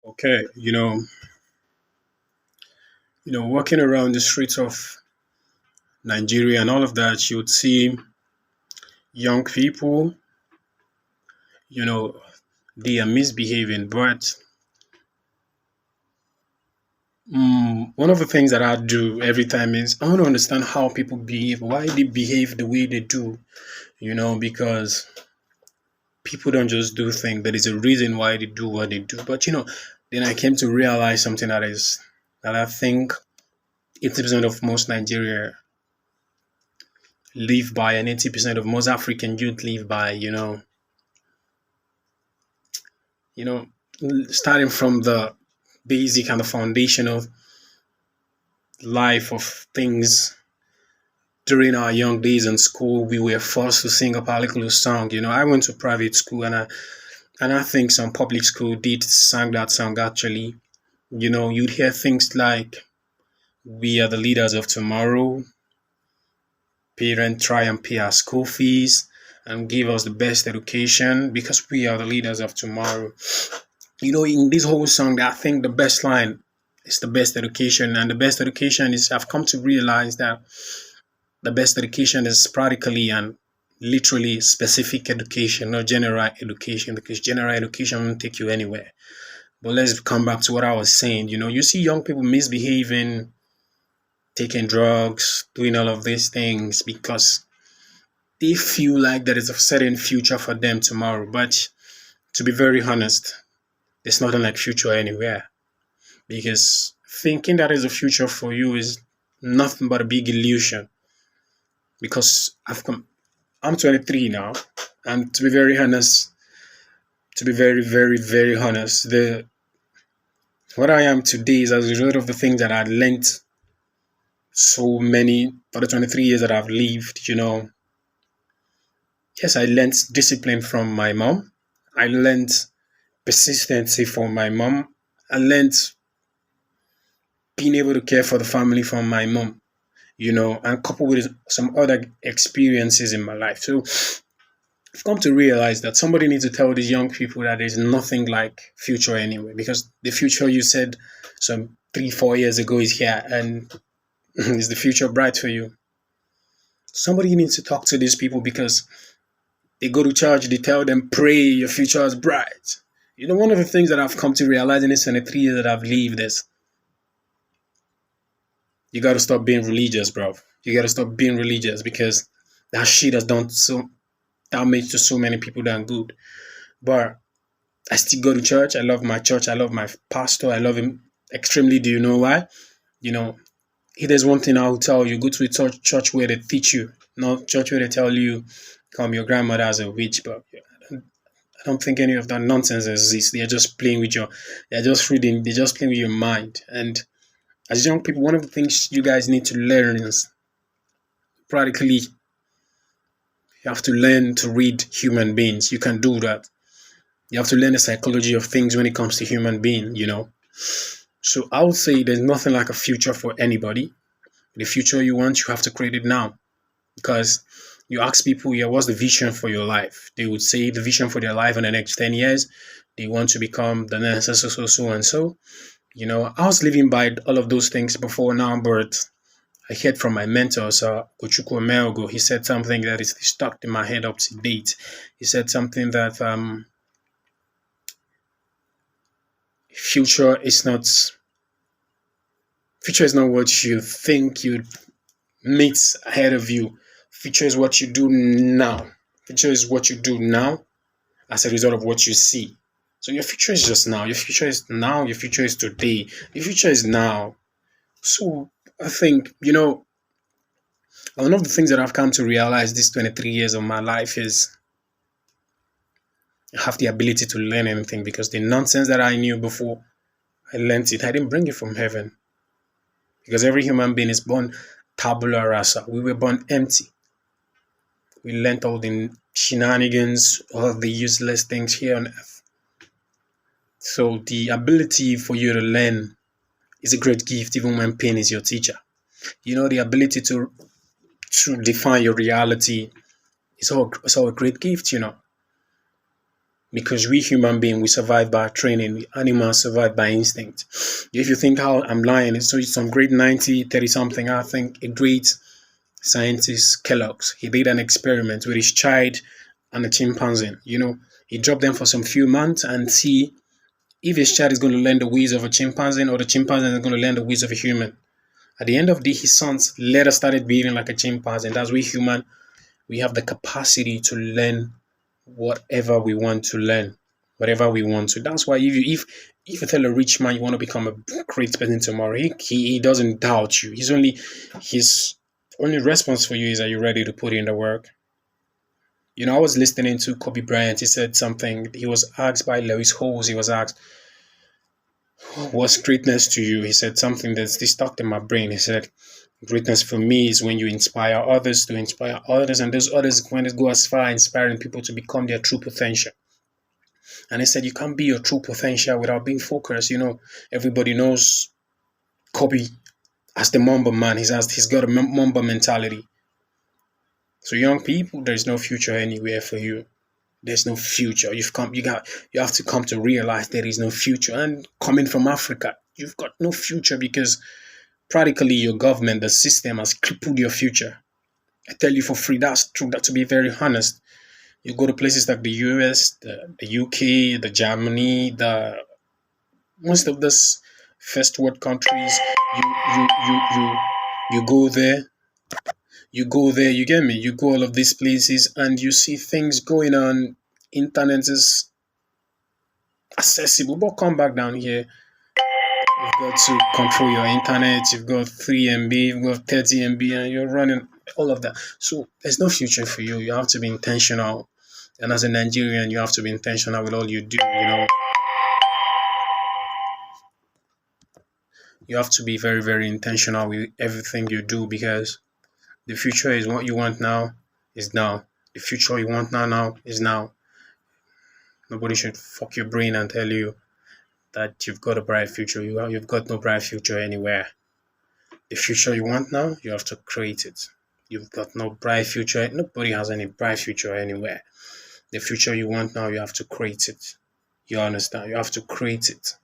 Okay, walking around the streets of Nigeria and all of that, you would see young people, you know, they are misbehaving. But one of the things that I do every time is I want to understand how people behave, why they behave the way they do, because people don't just do things. There is a reason why they do what they do. But, then I came to realize something that I think 80% of most Nigeria live by and 80% of most African youth live by, you know, starting from the basic and the foundation of life of things during our young days in school, we were forced to sing a particular song. I went to private school and I think some public school did sang that song actually. You'd hear things like we are the leaders of tomorrow, parents try and pay our school fees and give us the best education because we are the leaders of tomorrow. In this whole song, I think the best line is the best education. And the best education is, I've come to realize that the best education is practically and literally specific education, not general education, because general education won't take you anywhere. But let's come back to what I was saying. You see young people misbehaving, taking drugs, doing all of these things because they feel like there is a certain future for them tomorrow. But to be very honest, there's nothing like future anywhere. Because thinking that is a future for you is nothing but a big illusion. Because I'm 23 now, and to be very honest, to be very, very, very honest, the what I am today is as a result of the things that I learned so many for the 23 years that I've lived. Yes, I learned discipline from my mom. I learned persistency from my mom. I learned being able to care for the family from my mom. And coupled with some other experiences in my life. So I've come to realize that somebody needs to tell these young people that there's nothing like future anyway, because the future you said some 3, 4 years ago is here, and is the future bright for you? Somebody needs to talk to these people because they go to church, they tell them, pray, your future is bright. One of the things that I've come to realize in this 23 years that I've lived is you got to stop being religious, bro. You got to stop being religious because that shit has done so damage to so many people that good. But I still go to church. I love my church. I love my pastor. I love him extremely. Do you know why? You know, if there's one thing I'll tell you, go to a church where they teach you, not church where they tell you, come your grandmother as a witch. But I don't think any of that nonsense exists. They're just playing with they're just reading, they're just playing with your mind. And as young people, one of the things you guys need to learn is practically you have to learn to read human beings. You can do that. You have to learn the psychology of things when it comes to human being. So I would say there's nothing like a future for anybody. The future you want, you have to create it now. Because you ask people, yeah, what's the vision for your life? They would say the vision for their life in the next 10 years, they want to become the next so and so. I was living by all of those things before now, but I heard from my mentor, Sir Kochuko Melgo. He said something that is stuck in my head up to date. He said something that future is not future is not what you think you meet ahead of you. Future is what you do now. Future is what you do now as a result of what you see. So your future is just now. Your future is now. Your future is today. Your future is now. So I think, one of the things that I've come to realize these 23 years of my life is I have the ability to learn anything because the nonsense that I knew before I learned it. I didn't bring it from heaven because every human being is born tabula rasa. We were born empty. We learned all the shenanigans, all the useless things here on earth. So the ability for you to learn is a great gift, even when pain is your teacher. The ability to define your reality is all a great gift. because we human beings, we survive by training. Animals survive by instinct. If you think how I'm lying, so it's some great 30 something, I think a great scientist, Kellogg's, he did an experiment with his child and a chimpanzee. He dropped them for some few months and see if his child is going to learn the ways of a chimpanzee or the chimpanzee is going to learn the ways of a human. At the end of the day, his sons later started behaving like a chimpanzee. And that's we human, we have the capacity to learn whatever we want to learn, whatever we want to. That's why if you tell a rich man you want to become a great person tomorrow, he doesn't doubt you. His only response for you is, are you ready to put in the work? I was listening to Kobe Bryant. He said something. He was asked by Lewis Howes. He was asked, "What's greatness to you?" He said something that's stuck in my brain. He said, "Greatness for me is when you inspire others to inspire others, and those others when it go as far inspiring people to become their true potential." And he said, "You can't be your true potential without being focused." Everybody knows Kobe as the Mamba man. He's got a Mamba mentality. So young people, there's no future anywhere for you. There's no future. You have to come to realize there is no future. And coming from Africa, you've got no future because practically your government, the system has crippled your future. I tell you for free, that's true. That to be very honest. You go to places like the US, the UK, the Germany, the most of these first world countries, you you you you go there, you get me? You go all of these places and you see things going on. Internet is accessible, but come back down here. You've got to control your internet. You've got 3 MB, you've got 30 MB, and you're running all of that. So there's no future for you. You have to be intentional. And as a Nigerian, you have to be intentional with all you do. You have to be very, very intentional with everything you do because the future is what you want now is now. The future you want now is now. Nobody should fuck your brain and tell you that you've got a bright future. You've got no bright future anywhere. The future you want now, you have to create it. You've got no bright future. Nobody has any bright future anywhere. The future you want now, you have to create it. You understand? You have to create it.